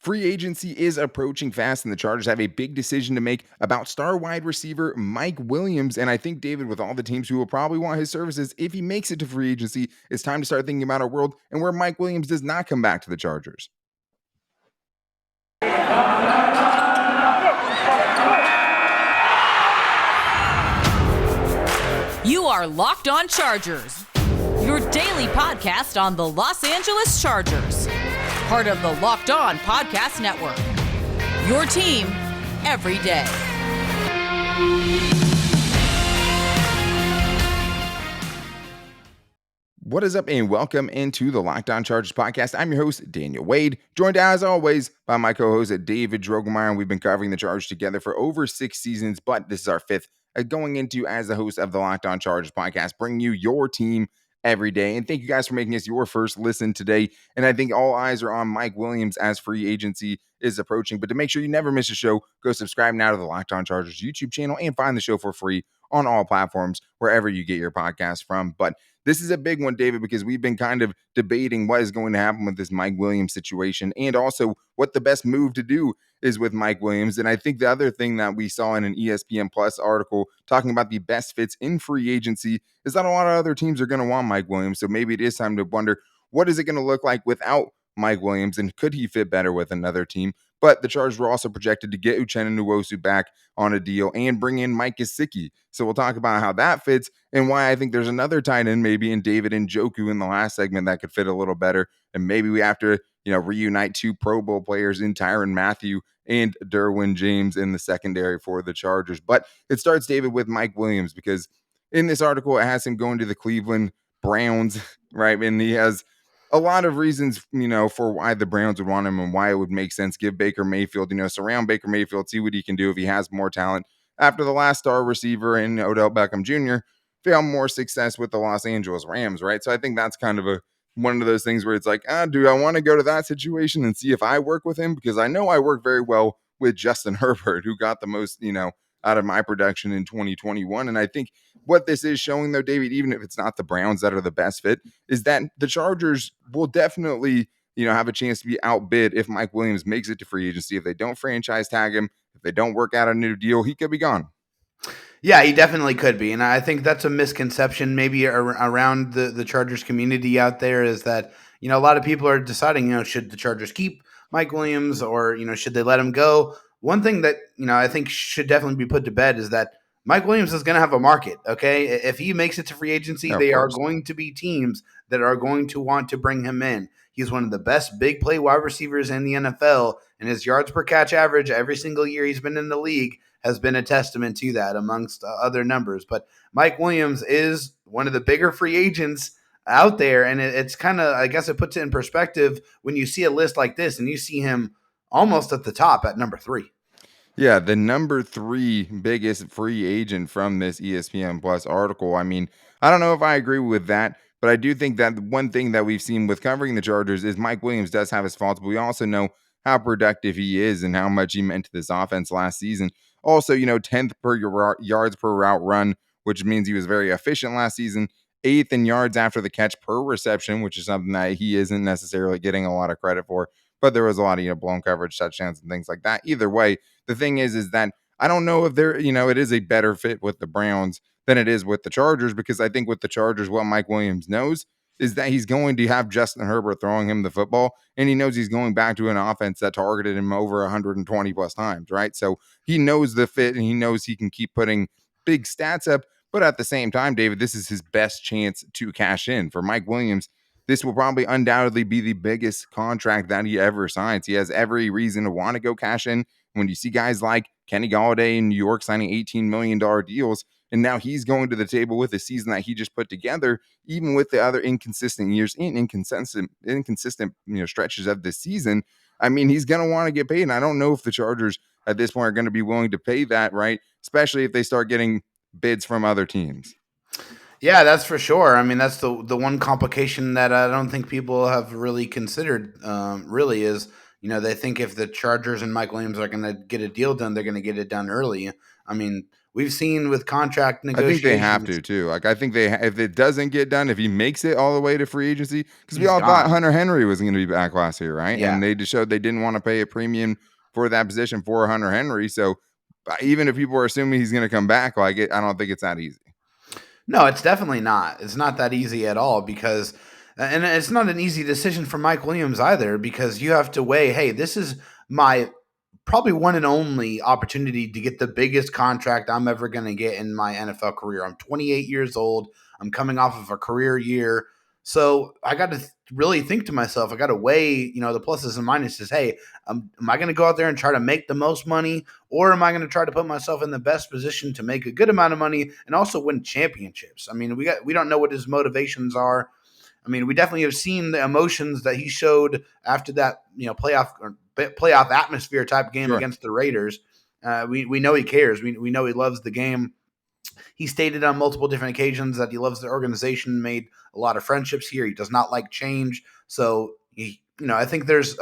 Free agency is approaching fast, and the Chargers have a big decision to make about star wide receiver Mike Williams. And I think, David, with all the teams who will probably want his services, if he makes it to free agency, it's time to start thinking about a world and where Mike Williams does not come back to the Chargers. You are Locked On Chargers, your daily podcast on the Los Angeles Chargers, part of the Locked On Podcast Network, your team every day. What is up, and welcome into the Locked On Chargers podcast. I'm your host, Daniel Wade, joined as always by my co-host, David Drogemeyer, and we've been covering the Chargers together for over 6 seasons, but this is our 5th going into as the host of the Locked On Chargers podcast, bringing you your team every day. And thank you guys for making us your first listen today. And I think all eyes are on Mike Williams as free agency is approaching. But to make sure you never miss a show, go subscribe now to the Locked On Chargers YouTube channel and find the show for free on all platforms, wherever you get your podcast from. But this is a big one, David, because we've been kind of debating what is going to happen with this Mike Williams situation and also what the best move to do is with Mike Williams. And I think the other thing that we saw in an ESPN Plus article talking about the best fits in free agency is that a lot of other teams are going to want Mike Williams. So maybe it is time to wonder, what is it going to look like without Mike Williams, and could he fit better with another team? But the Chargers were also projected to get Uchenna Nwosu back on a deal and bring in Mike Gesicki. So we'll talk about how that fits and why I think there's another tight end maybe in David Njoku in the last segment that could fit a little better. And maybe we have to, reunite 2 Pro Bowl players in Tyrann Mathieu and Derwin James in the secondary for the Chargers. But it starts, David, with Mike Williams, because in this article, it has him going to the Cleveland Browns, right? And he has a lot of reasons, for why the Browns would want him and why it would make sense. Give Baker Mayfield, surround Baker Mayfield, see what he can do if he has more talent. After the last star receiver in Odell Beckham Jr. found more success with the Los Angeles Rams, right? So I think that's kind of one of those things where it's like, do I want to go to that situation and see if I work with him? Because I know I work very well with Justin Herbert, who got the most, out of my production in 2021. And I think what this is showing, though, David, even if it's not the Browns that are the best fit, is that the Chargers will definitely, have a chance to be outbid if Mike Williams makes it to free agency. If they don't franchise tag him, if they don't work out a new deal, he could be gone. Yeah, he definitely could be. And I think that's a misconception maybe around the Chargers community out there, is that, a lot of people are deciding, should the Chargers keep Mike Williams or, should they let him go? One thing that, I think should definitely be put to bed is that Mike Williams is going to have a market, okay? If he makes it to free agency, they are going to be teams that are going to want to bring him in. He's one of the best big play wide receivers in the NFL, and his yards per catch average every single year he's been in the league has been a testament to that, amongst other numbers. But Mike Williams is one of the bigger free agents out there, and it's kind of, I guess it puts it in perspective when you see a list like this and you see him almost at the top at number 3. Yeah, the number 3 biggest free agent from this ESPN Plus article. I mean, I don't know if I agree with that, but I do think that one thing that we've seen with covering the Chargers is Mike Williams does have his faults, but we also know how productive he is and how much he meant to this offense last season. Also, 10th per yards per route run, which means he was very efficient last season. 8th in yards after the catch per reception, which is something that he isn't necessarily getting a lot of credit for. But there was a lot of, blown coverage, touchdowns, and things like that. Either way, the thing is that I don't know if there, it is a better fit with the Browns than it is with the Chargers, because I think with the Chargers, what Mike Williams knows is that he's going to have Justin Herbert throwing him the football, and he knows he's going back to an offense that targeted him over 120 plus times, right? So he knows the fit, and he knows he can keep putting big stats up. But at the same time, David, this is his best chance to cash in. For Mike Williams, this will probably undoubtedly be the biggest contract that he ever signs. He has every reason to want to go cash in. When you see guys like Kenny Golladay in New York signing $18 million deals, and now he's going to the table with a season that he just put together, even with the other inconsistent years and inconsistent stretches of this season. I mean, he's going to want to get paid, and I don't know if the Chargers at this point are going to be willing to pay that, right? Especially if they start getting bids from other teams. Yeah, that's for sure. I mean, that's the one complication that I don't think people have really considered, really, is, they think if the Chargers and Mike Williams are going to get a deal done, they're going to get it done early. I mean, we've seen with contract I think they have negotiations, to too. Like I think if it doesn't get done, if he makes it all the way to free agency, because we he's all thought gone. Hunter Henry was going to be back last year, right? Yeah. And they just showed they didn't want to pay a premium for that position for Hunter Henry. So even if people are assuming he's going to come back, I don't think it's that easy. No, it's definitely not. It's not that easy at all because, and it's not an easy decision for Mike Williams either because you have to weigh, hey, this is my probably one and only opportunity to get the biggest contract I'm ever going to get in my NFL career. I'm 28 years old. I'm coming off of a career year. So I got to really think to myself, I got to weigh, the pluses and minuses. Hey, am I going to go out there and try to make the most money, or am I going to try to put myself in the best position to make a good amount of money and also win championships? I mean, we don't know what his motivations are. I mean, we definitely have seen the emotions that he showed after that, playoff atmosphere type game Sure. against the Raiders. We know he cares. We know he loves the game. He stated on multiple different occasions that he loves the organization, made a lot of friendships here. He does not like change. So I think there's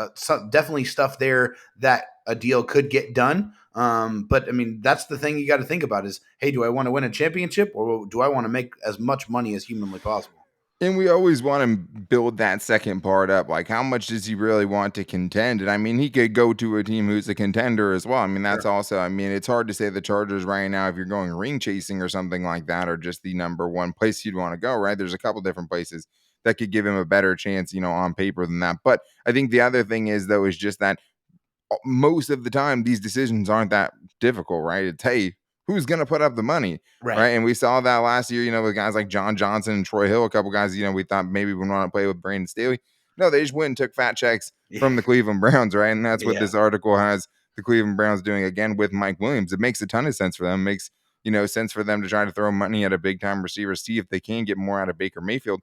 definitely stuff there that a deal could get done. But I mean, that's the thing you got to think about is, hey, do I want to win a championship or do I want to make as much money as humanly possible? And we always want to build that second part up. Like, how much does he really want to contend? And I mean, he could go to a team who's a contender as well. I mean, that's Sure. also, I mean, it's hard to say the Chargers right now, if you're going ring chasing or something like that, or just the number one place you'd want to go, right? There's a couple different places that could give him a better chance, on paper than that. But I think the other thing is, though, is just that most of the time these decisions aren't that difficult, right? It's, hey, who's going to put up the money, Right. right? And we saw that last year, with guys like John Johnson and Troy Hill, a couple guys, we thought maybe we want to play with Brandon Staley. No, they just went and took fat checks Yeah. from the Cleveland Browns, right? And that's what Yeah. this article has the Cleveland Browns doing again with Mike Williams. It makes a ton of sense for them. It makes, sense for them to try to throw money at a big time receiver, see if they can get more out of Baker Mayfield.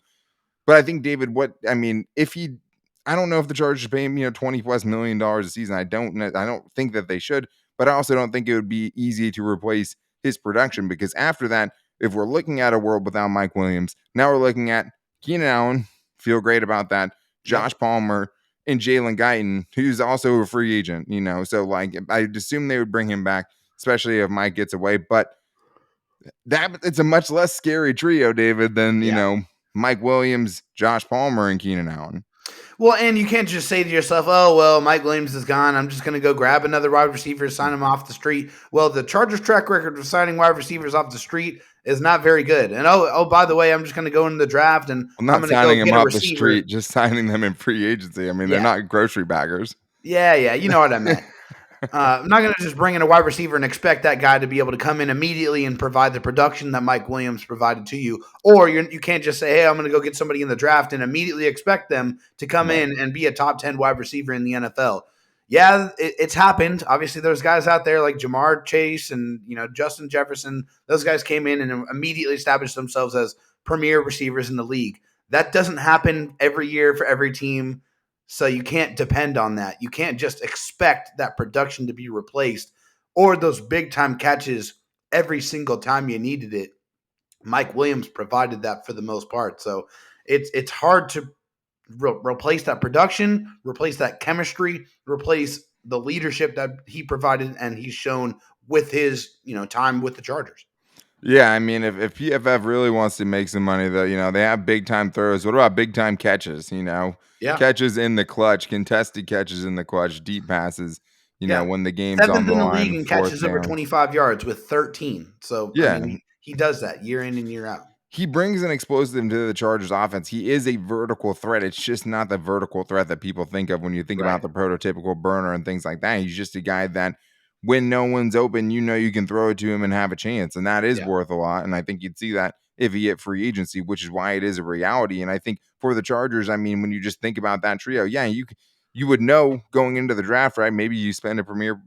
But I think, David, I don't know if the Chargers pay him, $20+ million a season. I don't think that they should, but I also don't think it would be easy to replace his production because after that, if we're looking at a world without Mike Williams, now we're looking at Keenan Allen, feel great about that, Josh Yep. Palmer, and Jalen Guyton, who's also a free agent, so like I'd assume they would bring him back, especially if Mike gets away. But it's a much less scary trio, David, than Yeah. Mike Williams, Josh Palmer, and Keenan Allen. Well, and you can't just say to yourself, oh, well, Mike Williams is gone. I'm just going to go grab another wide receiver, sign him off the street. Well, the Chargers' track record of signing wide receivers off the street is not very good. And, by the way, I'm just going to go into the draft and I'm I'm not going to go signing them get a off the receiver. street, just signing them in free agency. I mean, they're Yeah. not grocery baggers. Yeah, you know what I meant. I'm not going to just bring in a wide receiver and expect that guy to be able to come in immediately and provide the production that Mike Williams provided to you. Or you can't just say, hey, I'm going to go get somebody in the draft and immediately expect them to come Right. in and be a top 10 wide receiver in the NFL. Yeah, it's happened. Obviously, there's guys out there like Jamar Chase and Justin Jefferson. Those guys came in and immediately established themselves as premier receivers in the league. That doesn't happen every year for every team. So you can't depend on that. You can't just expect that production to be replaced or those big time catches every single time you needed it. Mike Williams provided that for the most part. So it's hard to replace that production, replace that chemistry, replace the leadership that he provided and he's shown with his time with the Chargers. Yeah, I mean, if PFF really wants to make some money, though, they have big time throws. What about big time catches? Yeah. Catches in the clutch, contested catches in the clutch, deep passes. Yeah. When the game's on Seventh the in the line, league in fourth catches over down. 25 yards with 13. So, I Yeah, mean, he does that year in and year out. he brings an explosive to the Chargers offense. He is a vertical threat. It's just not the vertical threat that people think of when you think Right. about the prototypical burner and things like that. He's just a guy that when no one's open, you can throw it to him and have a chance. And that is Yeah. worth a lot. And I think you'd see that if he hit free agency, which is why it is a reality. And I think for the Chargers, I mean, when you just think about that trio, yeah, you would know going into the draft, right? Maybe you spend a premier,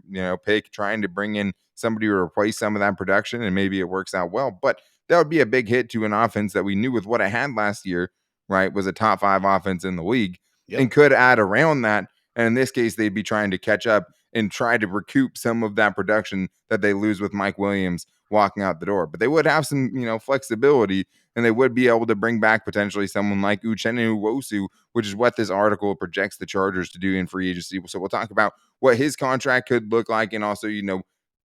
pick trying to bring in somebody to replace some of that production, and maybe it works out well. But that would be a big hit to an offense that we knew with what it had last year, right, was a top 5 offense in the league and could add around that. And in this case, they'd be trying to catch up and try to recoup some of that production that they lose with Mike Williams walking out the door. But they would have some, flexibility, and they would be able to bring back potentially someone like Uchenna Nwosu, which is what this article projects the Chargers to do in free agency. So we'll talk about what his contract could look like and also,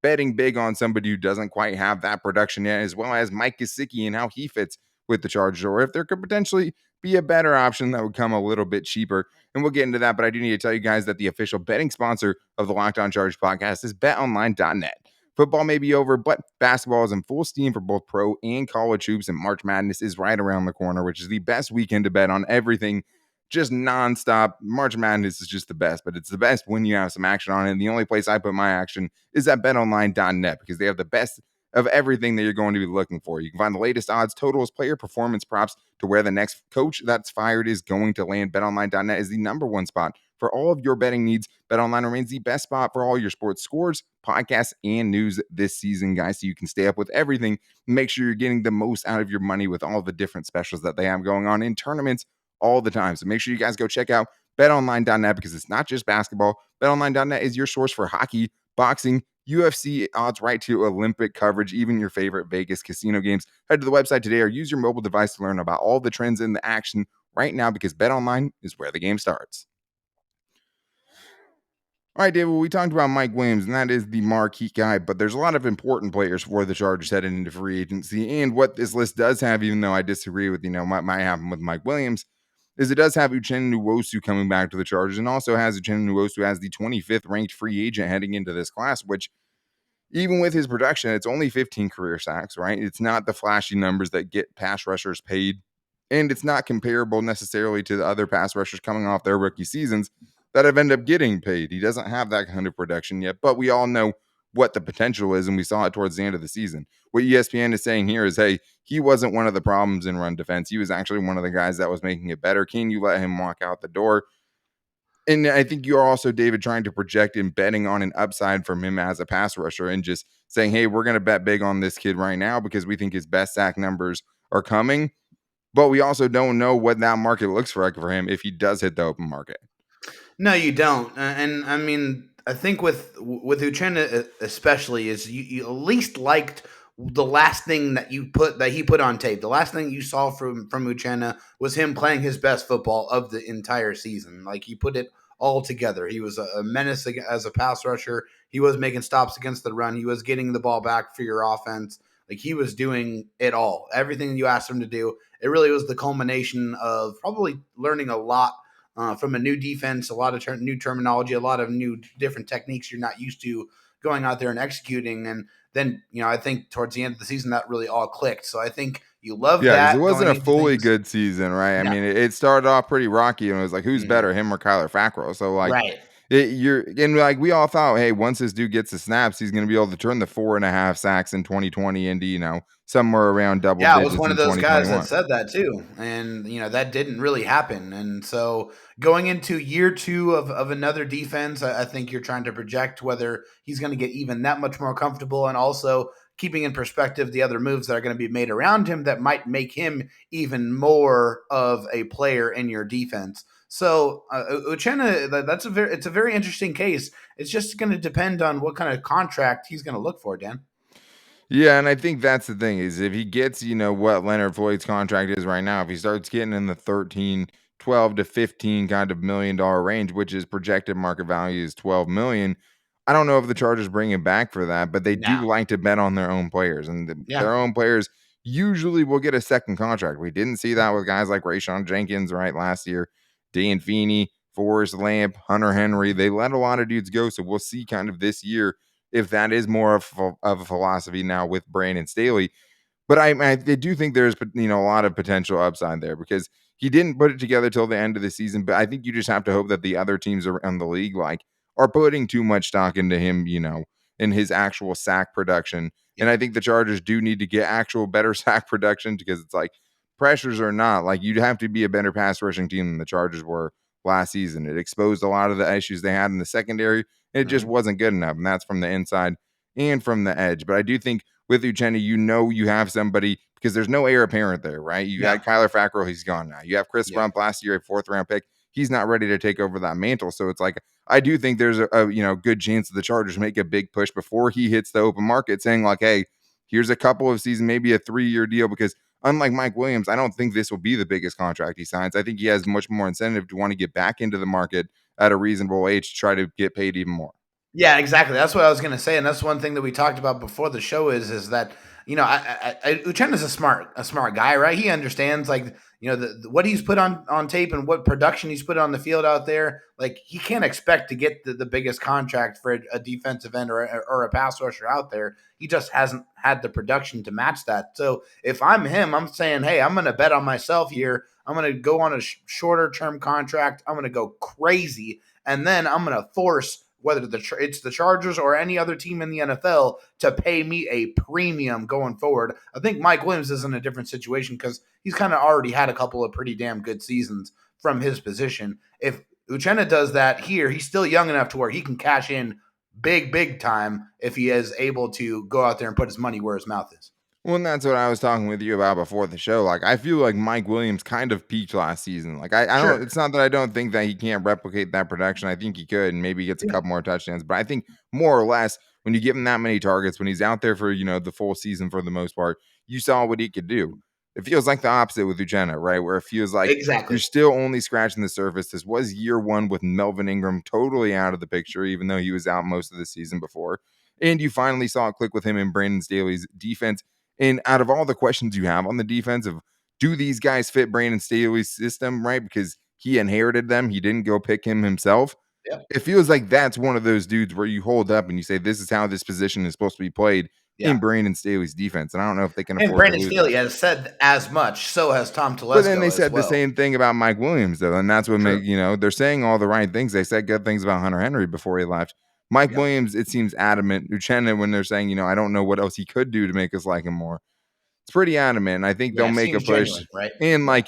betting big on somebody who doesn't quite have that production yet, as well as Mike Gesicki and how he fits with the Chargers, or if there could potentially be a better option that would come a little bit cheaper. And we'll get into that. But I do need to tell you guys that the official betting sponsor of the Locked On Chargers podcast is betonline.net. Football may be over, but basketball is in full steam for both pro and college hoops, and March Madness is right around the corner, which is the best weekend to bet on everything. Just nonstop. March Madness is just the best, but it's the best when you have some action on it. And the only place I put my action is at betonline.net because they have the best of everything that you're going to be looking for. You can find the latest odds, totals, player performance props to where the next coach that's fired is going to land. BetOnline.net is the number one spot for all of your betting needs. BetOnline remains the best spot for all your sports scores, podcasts, and news this season, guys, so you can stay up with everything. Make sure you're getting the most out of your money with all the different specials that they have going on in tournaments all the time. So make sure you guys go check out betonline.net because it's not just basketball. BetOnline.net is your source for hockey, boxing, UFC, odds right to Olympic coverage, even your favorite Vegas casino games. Head to the website today or use your mobile device to learn about all the trends in the action right now because BetOnline is where the game starts. All right, David, well, we talked about Mike Williams, and that is the marquee guy, but there's a lot of important players for the Chargers heading into free agency. And what this list does have, even though I disagree with, what might happen with Mike Williams, is it does have Uchenna Nwosu coming back to the Chargers, and also has Uchenna Nwosu as the 25th ranked free agent heading into this class, which even with his production, it's only 15 career sacks, right? It's not the flashy numbers that get pass rushers paid, and it's not comparable necessarily to the other pass rushers coming off their rookie seasons that have ended up getting paid. He doesn't have that kind of production yet, but we all know what the potential is, and we saw it towards the end of the season. What ESPN is saying here is, hey, he wasn't one of the problems in run defense. He was actually one of the guys that was making it better. Can you let him walk out the door? And I think you're also, David, trying to project and betting on an upside from him as a pass rusher and just saying, hey, we're going to bet big on this kid right now because we think his best sack numbers are coming. But we also don't know what that market looks like for him if he does hit the open market. No, you don't. And I mean, I think with Uchenna especially is you at least liked the last thing that he put on tape. The last thing you saw from Uchenna was him playing his best football of the entire season. Like he put it all together. He was a menace as a pass rusher. He was making stops against the run. He was getting the ball back for your offense. Like he was doing it all. Everything you asked him to do. It really was the culmination of probably learning a lot from a new defense, a lot of new terminology, a lot of new different techniques you're not used to going out there and executing. And then, I think towards the end of the season, that really all clicked. So I think you love Yeah, because it that wasn't going a into fully things. good season, right? I No. mean, it started off pretty rocky, and it was like, who's better, him or Kyler Fackrell? So, like, Right. we all thought, hey, once this dude gets the snaps, he's going to be able to turn the 4.5 sacks in 2020 into, somewhere around double Yeah, I was digits one in of those guys that 2021. said that too. And, that didn't really happen. And so going into year two of another defense, I think you're trying to project whether he's going to get even that much more comfortable, and also keeping in perspective the other moves that are going to be made around him that might make him even more of a player in your defense. So Uchenna, it's a very interesting case. It's just going to depend on what kind of contract he's going to look for, Dan. Yeah, and I think that's the thing is if he gets, what Leonard Floyd's contract is right now, if he starts getting in the 13, 12 to 15 kind of $1 million range, which is projected market value is 12 million, I don't know if the Chargers bring him back for that, but they No. do like to bet on their own players, and Yeah. their own players usually will get a second contract. We didn't see that with guys like Rayshon Jenkins right last year, Dan Feeney, Forrest Lamp, Hunter Henry. They let a lot of dudes go, so we'll see kind of this year if that is more of a philosophy now with Brandon Staley. But I do think there's a lot of potential upside there because he didn't put it together till the end of the season. But I think you just have to hope that the other teams around the league are putting too much stock into him, in his actual sack production. And I think the Chargers do need to get actual better sack production because it's like pressures or not, like you'd have to be a better pass rushing team than the Chargers were last season. It exposed a lot of the issues they had in the secondary, and it just wasn't good enough. And that's from the inside and from the edge. But I do think with Uchenna, you have somebody because there's no heir apparent there, right? You Yeah. had Kyler Fackrell, he's gone now. You have Chris Yeah. Rump last year, a 4th-round pick. He's not ready to take over that mantle. So it's like I do think there's a good chance that the Chargers make a big push before he hits the open market, saying like, hey, here's a couple of seasons, maybe a 3-year deal, because unlike Mike Williams, I don't think this will be the biggest contract he signs. I think he has much more incentive to want to get back into the market at a reasonable age to try to get paid even more. Yeah, exactly. That's what I was going to say, and that's one thing that we talked about before the show is that Uchenna's a smart guy, right? He understands like what he's put on tape and what production he's put on the field out there. Like he can't expect to get the biggest contract for a defensive end or a pass rusher out there. He just hasn't had the production to match that. So if I'm him, I'm saying, hey, I'm going to bet on myself here. I'm going to go on a shorter term contract. I'm going to go crazy, and then I'm going to force whether it's the Chargers or any other team in the NFL to pay me a premium going forward. I think Mike Williams is in a different situation because he's kind of already had a couple of pretty damn good seasons from his position. If Uchenna does that here, he's still young enough to where he can cash in big time if he is able to go out there and put his money where his mouth is. Well, and that's what I was talking with you about before the show. Like, I feel like Mike Williams kind of peaked last season. Like, I don't, Sure. it's not that I don't think that he can't replicate that production. I think he could, and maybe gets a Yeah. couple more touchdowns. But I think more or less, when you give him that many targets, when he's out there for, the full season for the most part, you saw what he could do. It feels like the opposite with Uchenna, right? Where it feels like you're Exactly. still only scratching the surface. This was year one with Melvin Ingram totally out of the picture, even though he was out most of the season before. And you finally saw it click with him and Brandon Staley's defense. And out of all the questions you have on the defense of do these guys fit Brandon Staley's system, right? Because he inherited them. He didn't go pick him himself. Yep. It feels like that's one of those dudes where you hold up and you say, this is how this position is supposed to be played in Yeah. Brandon Staley's defense. And I don't know if they can And afford to Brandon lose Staley that. has said as much. So has Tom But then they Telesco as said the well. same thing about Mike Williams, though. And that's what True. they're saying all the right things. They said good things about Hunter Henry before he left. Mike Yep. Williams, it seems adamant. Uchenna, when they're saying, I don't know what else he could do to make us like him more. It's pretty adamant. I think Yeah, they'll it make a seems push. genuine, right? And Yeah. like,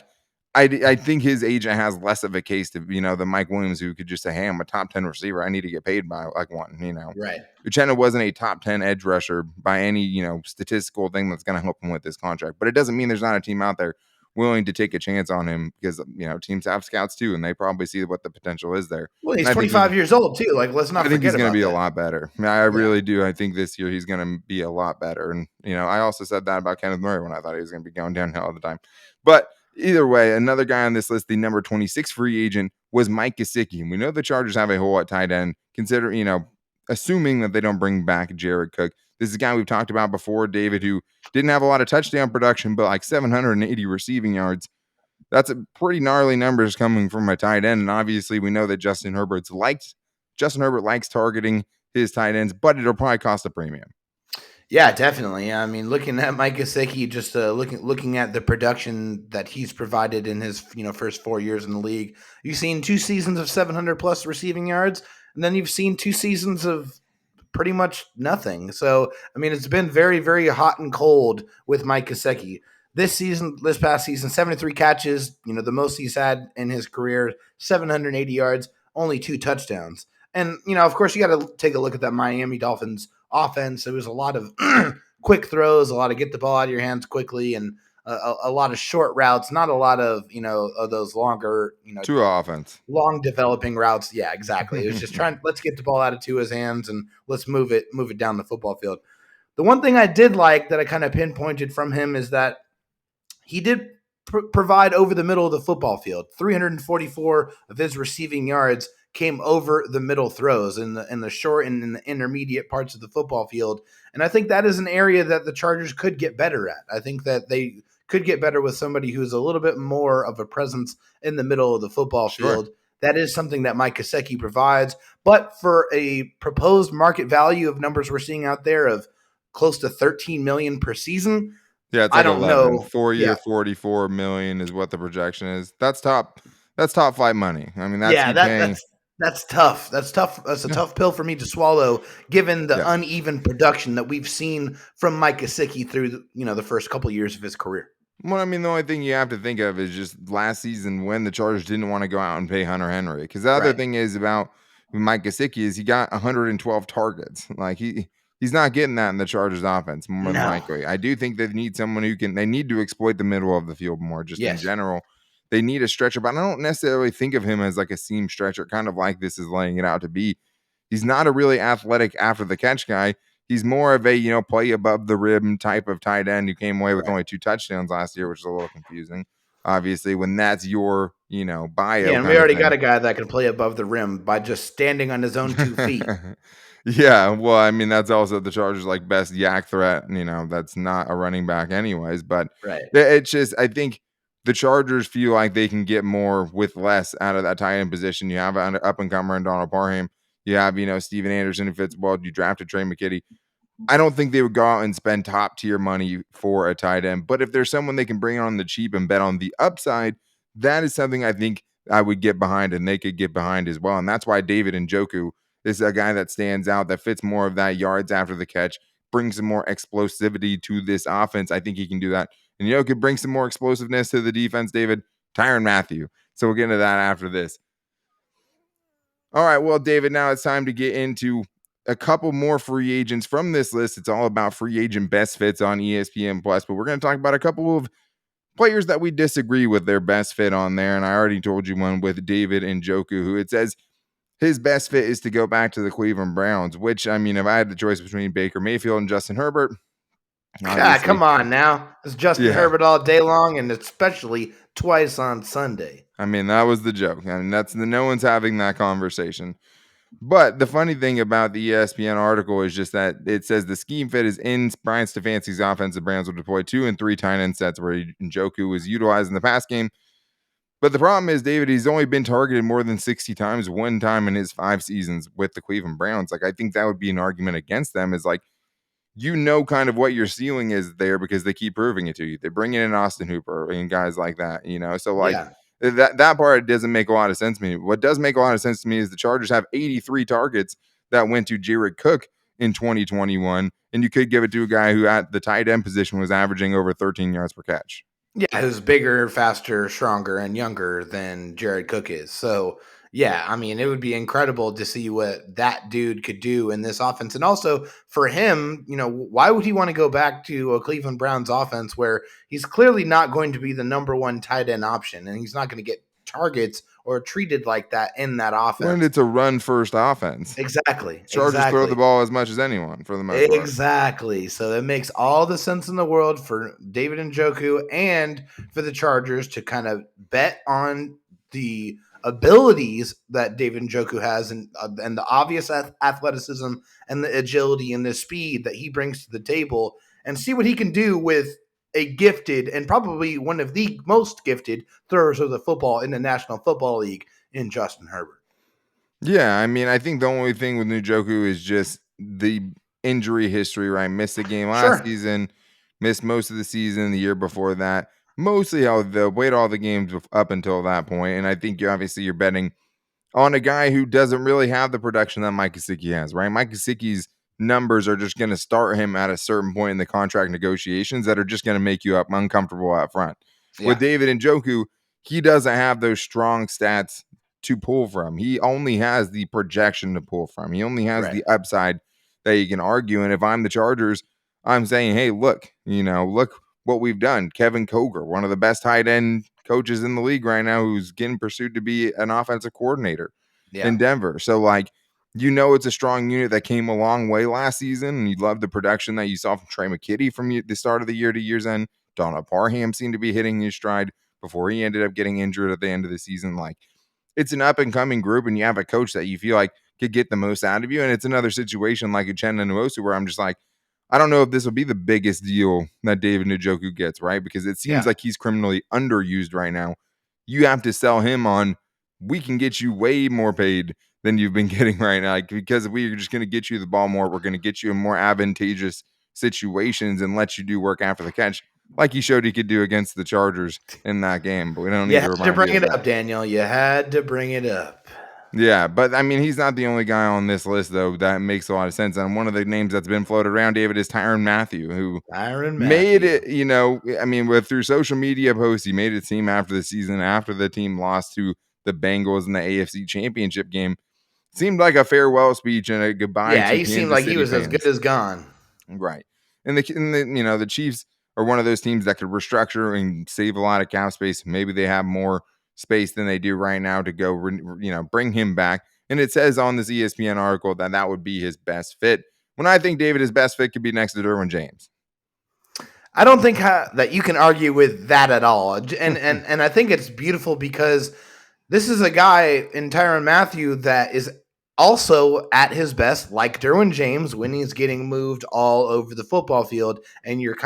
I think his agent has less of a case to, than Mike Williams, who could just say, hey, I'm a top 10 receiver. I need to get paid by like one. Right. Uchenna wasn't a top 10 edge rusher by any, statistical thing that's going to help him with this contract. But it doesn't mean there's not a team out there willing to take a chance on him because, teams have scouts too, and they probably see what the potential is there. Well, he's And 25 years old too. Like, let's I not think he's forget going to about be a that. lot better. I Yeah. really do. I think this year he's going to be a lot better. And, I also said that about Kenneth Murray when I thought he was going to be going downhill all the time. But either way, another guy on this list, the number 26 free agent, was Mike Gesicki. And we know the Chargers have a hole at tight end, assuming that they don't bring back Jared Cook. This is a guy we've talked about before, David, who didn't have a lot of touchdown production, but like 780 receiving yards. That's a pretty gnarly numbers coming from a tight end. And obviously we know that Justin Herbert likes targeting his tight ends, but it'll probably cost a premium. Yeah, definitely. I mean, looking at Mike Gesicki, just looking at the production that he's provided in his first 4 years in the league, you've seen 2 seasons of 700 plus receiving yards, and then you've seen 2 seasons of pretty much nothing. So, I mean, it's been very, very hot and cold with Mike Gesicki. This past season, 73 catches, the most he's had in his career, 780 yards, only 2 touchdowns. And, of course, you got to take a look at that Miami Dolphins offense. It was a lot of quick throws, a lot of get the ball out of your hands quickly, and a lot of short routes, not a lot of, of those longer, To offense. long developing routes. Yeah, exactly. It was just let's get the ball out of Tua's hands and let's move it down the football field. The one thing I did like that I kind of pinpointed from him is that he did provide over the middle of the football field. 344 of his receiving yards came over the middle throws in the short and in the intermediate parts of the football field. And I think that is an area that the Chargers could get better at. I think that they could get better with somebody who's a little bit more of a presence in the middle of the football field. That is something that Mike Gesicki provides. But for a proposed market value of numbers we're seeing out there of close to $13 million per season, Yeah, it's I like don't 11. know. 4-year, Yeah. $44 million is what the projection is. That's top flight money. I mean, that's Yeah, you paying. that's tough. That's tough. That's a tough pill for me to swallow, given the Yeah. uneven production that we've seen from Mike Gesicki through the first couple years of his career. Well, I mean, the only thing you have to think of is just last season when the Chargers didn't want to go out and pay Hunter Henry. Because the other Right. thing is about Mike Gesicki is he got 112 targets. Like he's not getting that in the Chargers offense more than No. likely. I do think they need someone they need to exploit the middle of the field more just in Yes. general. They need a stretcher, but I don't necessarily think of him as like a seam stretcher, kind of like this is laying it out to be. He's not a really athletic after the catch guy. He's more of a, play above the rim type of tight end who came away with Right. only 2 touchdowns last year, which is a little confusing. obviously, when that's your, bio Yeah, and we kind of already got thing. a guy that can play above the rim by just standing on his own 2 feet. Yeah, well, I mean, that's also the Chargers' like best yak threat. That's not a running back, anyways. But Right. it's just, I think the Chargers feel like they can get more with less out of that tight end position. You have an up and comer in Donald Parham. You have, Steven Anderson who fits well. You drafted Trey McKitty. I don't think they would go out and spend top tier money for a tight end. But if there's someone they can bring on the cheap and bet on the upside, that is something I think I would get behind and they could get behind as well. And that's why David Njoku is a guy that stands out, that fits more of that yards after the catch, brings some more explosivity to this offense. I think he can do that. And could bring some more explosiveness to the defense, David. Tyrann Mathieu. So we'll get into that after this. All right, well, David, now it's time to get into a couple more free agents from this list. It's all about free agent best fits on ESPN Plus, but we're going to talk about a couple of players that we disagree with their best fit on there. And I already told you one with David Njoku, who it says his best fit is to go back to the Cleveland Browns, which, I mean, if I had the choice between Baker Mayfield and Justin Herbert, God, obviously, come on now. It's Justin yeah. Herbert all day long, and especially twice on Sunday. I mean, that was the joke. I mean, no one's having that conversation. But the funny thing about the ESPN article is just that it says the scheme fit is in Brian Stefanski's offense. The Browns will deploy 2 and 3 tight end sets where Njoku was utilized in the pass game. But the problem is, David, he's only been targeted more than 60 times, one time in his 5 seasons with the Cleveland Browns. Like, I think that would be an argument against them, is like, kind of what your ceiling is there because they keep proving it to you. They're bringing in Austin Hooper and guys like that, So, like, Yeah. that part doesn't make a lot of sense to me. What does make a lot of sense to me is the Chargers have 83 targets that went to Jared Cook in 2021, and you could give it to a guy who at the tight end position was averaging over 13 yards per catch. Yeah, who's bigger, faster, stronger, and younger than Jared Cook is. So, yeah, I mean, it would be incredible to see what that dude could do in this offense. And also for him, why would he want to go back to a Cleveland Browns offense where he's clearly not going to be the number one tight end option and he's not going to get targets or treated like that in that offense? When it's a run first offense. Exactly. Chargers throw the ball as much as anyone for the most part. Exactly. So that makes all the sense in the world for David Njoku and for the Chargers to kind of bet on the abilities that David Njoku has and the obvious athleticism and the agility and the speed that he brings to the table and see what he can do with a gifted and probably one of the most gifted throwers of the football in the National Football League in Justin Herbert. Yeah, I mean, I think the only thing with Njoku is just the injury history, right? Missed the game last season, missed most of the season the year before that. Mostly played all the games up until that point. And I think you're betting on a guy who doesn't really have the production that Mike Gesicki has, right? Mike Gesicki's numbers are just going to start him at a certain point in the contract negotiations that are just going to make you uncomfortable up front. Yeah. With David Njoku, he doesn't have those strong stats to pull from. He only has the projection to pull from. He only has the upside that you can argue. And if I'm the Chargers, I'm saying, hey, look what we've done. Kevin Koger, one of the best tight end coaches in the league right now, who's getting pursued to be an offensive coordinator in Denver. So, it's a strong unit that came a long way last season, and you love the production that you saw from Trey McKitty from the start of the year to year's end. Donald Parham seemed to be hitting his stride before he ended up getting injured at the end of the season. It's an up-and-coming group, and you have a coach that you feel like could get the most out of you, and it's another situation like Uchenna Nwosu where I'm just like, I don't know if this will be the biggest deal that David Njoku gets, right? Because it seems like he's criminally underused right now. You have to sell him on, we can get you way more paid than you've been getting right now. Because we're just going to get you the ball more. We're going to get you in more advantageous situations and let you do work after the catch, like he showed he could do against the Chargers in that game. But we don't need to remind you. You had to bring it up, Daniel. You had to bring it up. Yeah, but I mean, he's not the only guy on this list, though. That makes a lot of sense. And one of the names that's been floated around, David, is Tyrann Mathieu, who made it, through social media posts, he made it seem after the season, after the team lost to the Bengals in the AFC Championship game, seemed like a farewell speech and a goodbye. Yeah, he seemed like he was as good as gone. Right. And the Chiefs are one of those teams that could restructure and save a lot of cap space. Maybe they have more space than they do right now to go, bring him back. And it says on this ESPN article that would be his best fit. When I think David, his best fit could be next to Derwin James. I don't think that you can argue with that at all. And I think it's beautiful because this is a guy in Tyrann Mathieu that is also at his best, like Derwin James, when he's getting moved all over the football field, and you're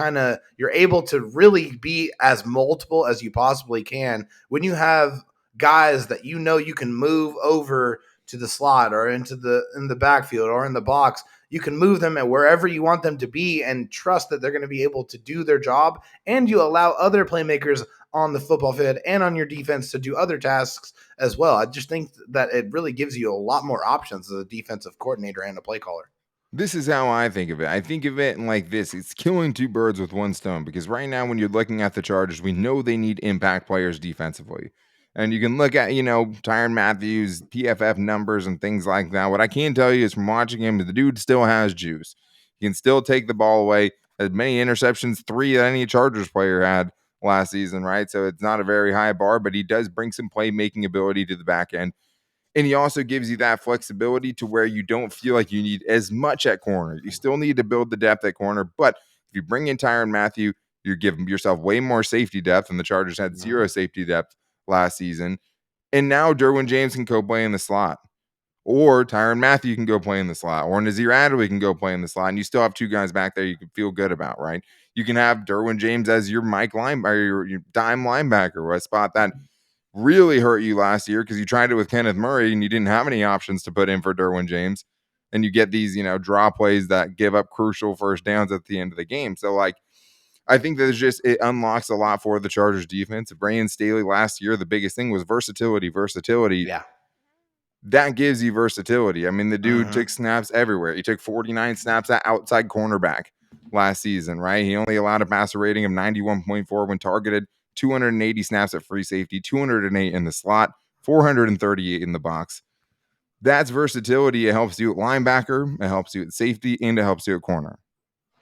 able to really be as multiple as you possibly can when you have guys that you can move over to the slot or in the backfield or in the box. You can move them at wherever you want them to be and trust that they're going to be able to do their job, and you allow other playmakers on the football field and on your defense to do other tasks as well. I just think that it really gives you a lot more options as a defensive coordinator and a play caller. This is how I think of it. I think of it like this. It's killing two birds with one stone because right now, when you're looking at the Chargers, we know they need impact players defensively. And you can look at, Tyrann Mathieu's PFF numbers and things like that. What I can tell you is from watching him, the dude still has juice. He can still take the ball away. As many interceptions, 3 that any Chargers player had last season, right? So it's not a very high bar, but he does bring some playmaking ability to the back end. And he also gives you that flexibility to where you don't feel like you need as much at corner. You still need to build the depth at corner, but if you bring in Tyrann Mathieu, you're giving yourself way more safety depth, and the Chargers had zero safety depth last season. And now Derwin James can go play in the slot, or Tyrann Mathieu can go play in the slot, or Nazir Adderley can go play in the slot, and you still have 2 guys back there you can feel good about, right? You can have Derwin James as your Mike line or your dime linebacker, a spot that really hurt you last year because you tried it with Kenneth Murray and you didn't have any options to put in for Derwin James. And you get these, draw plays that give up crucial first downs at the end of the game. So, I think that it unlocks a lot for the Chargers defense. Brandon Staley last year, the biggest thing was versatility. Yeah. That gives you versatility. I mean, the dude Mm-hmm. took snaps everywhere. He took 49 snaps at outside cornerback last season, right? He only allowed a passer rating of 91.4 when targeted, 280 snaps at free safety, 208 in the slot, 438 in the box. That's versatility. It helps you at linebacker, it helps you at safety, and it helps you at corner.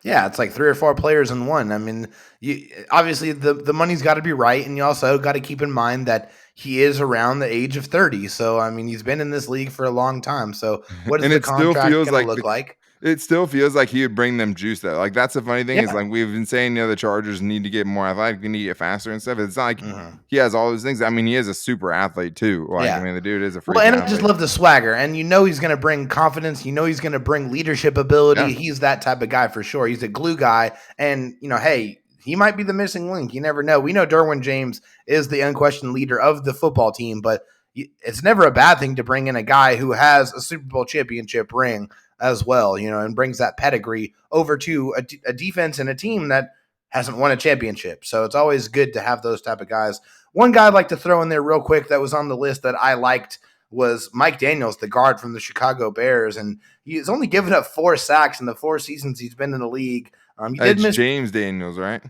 Yeah, it's like 3 or 4 players in one. I mean, you obviously the money's got to be right, and you also got to keep in mind that he is around the age of 30. So I mean, he's been in this league for a long time. So what is And the it still contract feels going to like look like? it still feels like he would bring them juice though. Like that's the funny thing is Yeah. like we've been saying, the Chargers need to get more athletic, they need to get faster and stuff. It's not like Hmm. he has all those things. I mean, he is a super athlete too. Like, I Yeah. mean, the dude is a Well, freaking and I just athlete. love the swagger, and he's going to bring confidence. He's going to bring leadership Yeah. ability. He's that type of guy for sure. He's a glue guy, and hey, he might be the missing link. You never know. We know Derwin James is the unquestioned leader of the football team, but it's never a bad thing to bring in a guy who has a Super Bowl championship ring as well, and brings that pedigree over to a defense and a team that hasn't won a championship. So it's always good to have those type of guys. One guy I'd like to throw in there real quick that was on the list that I liked was Mike Daniels, the guard from the Chicago Bears, and he's only given up 4 sacks in the 4 seasons he's been in the league. He did It's miss. James Daniels, right?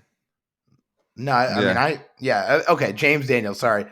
No, I mean, Yeah. okay, James Daniels. Sorry,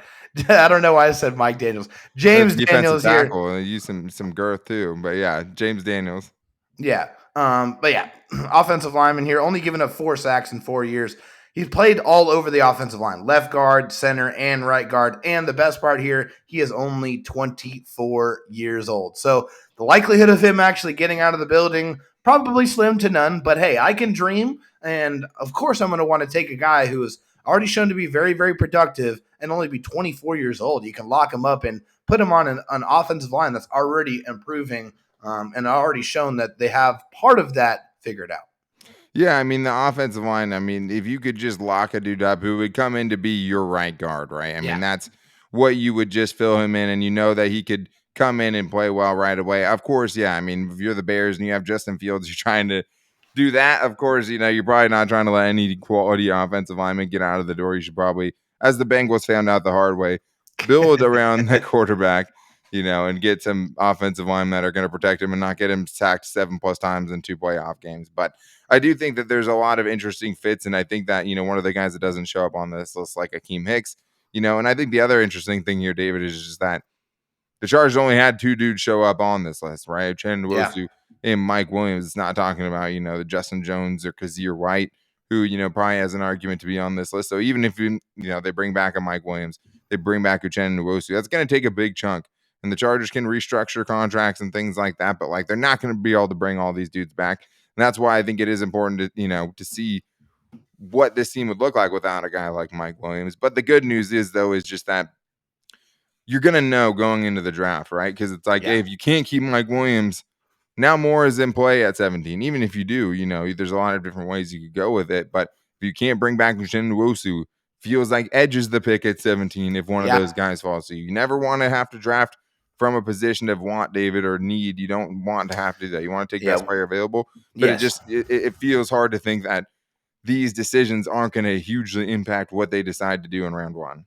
I don't know why I said Mike Daniels. That's James defensive Daniels here. tackle. And use some girth too. But yeah, James Daniels. Yeah. But yeah, offensive lineman here, only given up 4 sacks in 4 years. He's played all over the offensive line, left guard, center, and right guard. And the best part here, he is only 24 years old. So the likelihood of him actually getting out of the building, probably slim to none. But hey, I can dream. And of course, I'm going to want to take a guy who is already shown to be very, very productive and only be 24 years old. You can lock him up and put him on an offensive line that's already improving and already shown that they have part of that figured out. Yeah, I mean the offensive line. I mean, if you could just lock a dude up who would come in to be your right guard, right? I mean, Yeah. that's what you would just fill him in, and you know that he could come in and play well right away. Of course, yeah. I mean, if you're the Bears and you have Justin Fields, you're trying to do that. Of course, you're probably not trying to let any quality offensive lineman get out of the door. You should probably, as the Bengals found out the hard way, build around that quarterback. And get some offensive linemen that are going to protect him and not get him sacked 7+ times in 2 playoff games. But I do think that there's a lot of interesting fits, and I think that one of the guys that doesn't show up on this list, like Akeem Hicks, and I think the other interesting thing here, David, is just that the Chargers only had 2 dudes show up on this list, right? Uchenna Yeah. Nwosu and Mike Williams. It's not talking about the Justin Jones or Kazir White, who probably has an argument to be on this list. So even if they bring back a Mike Williams, they bring back Uchenna Nwosu, that's going to take a big chunk. And the Chargers can restructure contracts and things like that, but they're not going to be able to bring all these dudes back. And that's why I think it is important to to see what this team would look like without a guy like Mike Williams. But the good news is, though, is just that you're going to know going into the draft, right? Because it's like, Yeah. hey, if you can't keep Mike Williams, now more is in play at 17. Even if you do, there's a lot of different ways you could go with it. But if you can't bring back Uchenna Nwosu, feels like edges the pick at 17 if one of those guys falls to you. You never want to have to draft from a position of want, David, or need. You don't want to have to do that. You want to take best player available. But it feels hard to think that these decisions aren't going to hugely impact what they decide to do in round one.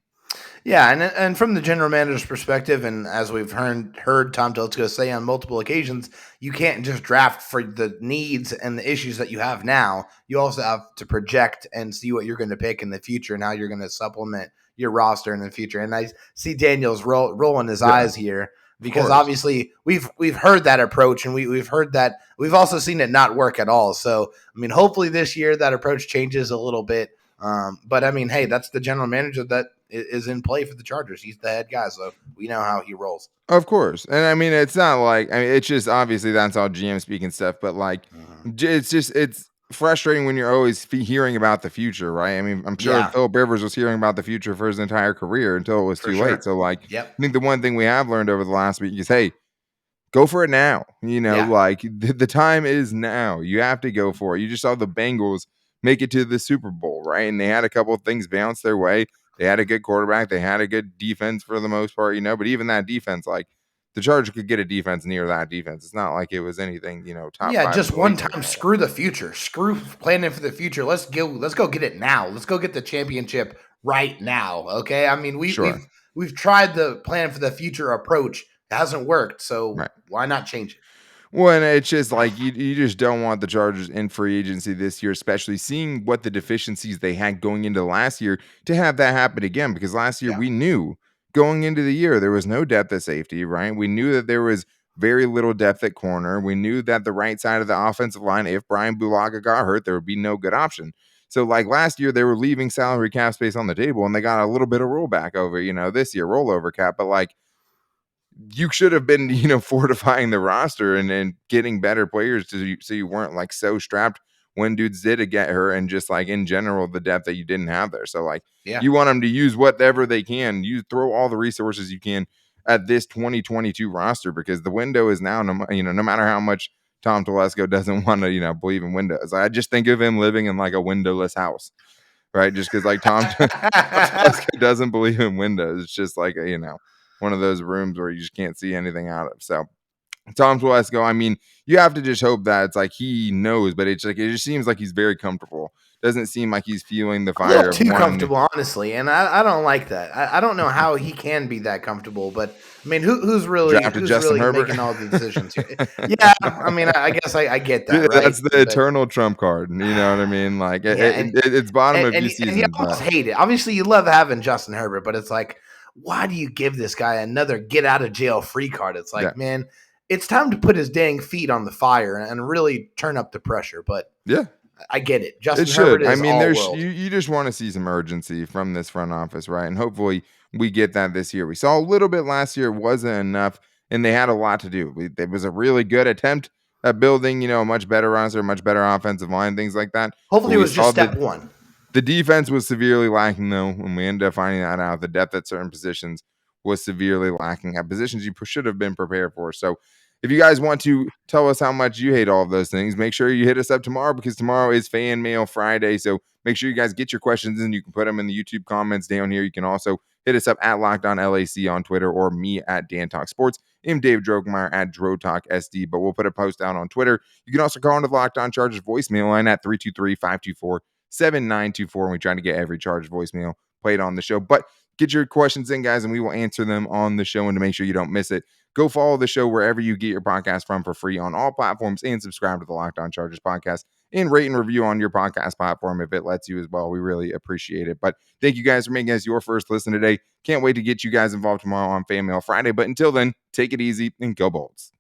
Yeah, and from the general manager's perspective, and as we've heard Tom Telesco say on multiple occasions, you can't just draft for the needs and the issues that you have now. You also have to project and see what you're going to pick in the future and how you're going to supplement your roster in the future. And I see Daniel's rolling his eyes here because obviously we've heard that approach, and we've heard that. We've also seen it not work at all. So, I mean, hopefully this year that approach changes a little bit. But I mean, hey, that's the general manager that is in play for the Chargers. He's the head guy, so we know how he rolls. Of course. And I mean, it's not like, it's just obviously that's all GM speaking stuff, but like, it's frustrating when you're always hearing about the future, right? I mean, I'm sure Philip Rivers was hearing about the future for his entire career until it was too late. So, like, I think the one thing we have learned over the last week is, hey, go for it now. Like the time is now. You have to go for it. You just saw the Bengals make it to the Super Bowl, right? And they had a couple of things bounce their way. They had a good quarterback. They had a good defense for the most part, but even that defense, like the Chargers could get a defense near that defense. It's not like it was anything, top. Yeah, just one time. Screw the future. Screw planning for the future. Let's go get it now. Let's go get the championship right now. Okay. I mean, we've tried the plan for the future approach. It hasn't worked. So why not change it? Well, and it's just like you just don't want the Chargers in free agency this year, especially seeing what the deficiencies they had going into last year, to have that happen again. Because last year we knew going into the year there was no depth at safety, right? We knew that there was very little depth at corner. We knew that the right side of the offensive line, if Brian Bulaga got hurt, there would be no good option. So like last year, they were leaving salary cap space on the table, and they got a little bit of rollback over, this year, rollover cap. But like, you should have been, fortifying the roster and getting better players so you weren't like so strapped when dudes did get her, and just like in general, the depth that you didn't have there. So like, you want them to use whatever they can. You throw all the resources you can at this 2022 roster, because the window is now, no matter how much Tom Telesco doesn't want to, believe in windows. I just think of him living in like a windowless house, right? Just because like Tom Telesco doesn't believe in windows. It's just like, one of those rooms where you just can't see anything out of. So Tom Telesco, I mean, you have to just hope that it's like he knows, but it's like it just seems like he's very comfortable. Doesn't seem like he's feeling the fire. A little too comfortable, honestly, and I don't like that. I don't know how he can be that comfortable, but I mean, who's really making all the decisions here? Yeah, I mean, I guess I get that. Right? That's the eternal trump card. You know what I mean? Like it's bottom of your season. And you almost hate it. Obviously, you love having Justin Herbert, but it's like, why do you give this guy another get out of jail free card? It's like, man, it's time to put his dang feet on the fire and really turn up the pressure. But I get it. Justin Herbert is you just want to see some urgency from this front office, right? And hopefully we get that this year. We saw a little bit last year, wasn't enough, and they had a lot to do. It was a really good attempt at building, a much better roster, much better offensive line, things like that. Hopefully it was just step one. The defense was severely lacking, though, when we ended up finding that out. The depth at certain positions was severely lacking at positions you should have been prepared for. So if you guys want to tell us how much you hate all of those things, make sure you hit us up tomorrow, because tomorrow is Fan Mail Friday. So make sure you guys get your questions in. You can put them in the YouTube comments down here. You can also hit us up at LockedOnLAC on Twitter, or me at Dan Talk Sports. I'm Dave Drogemeyer at DroTalkSD, but we'll put a post out on Twitter. You can also call into the Locked On Chargers voicemail line at 323-524-7924, and we try to get every Chargers voicemail played on the show. But get your questions in, guys, and we will answer them on the show. And to make sure you don't miss it, go follow the show wherever you get your podcast from for free on all platforms, and subscribe to the Locked On Chargers podcast, and rate and review on your podcast platform if it lets you as well. We really appreciate it. But thank you guys for making us your first listen today. Can't wait to get you guys involved tomorrow on Fan Mail Friday. But until then, take it easy and go Bolts.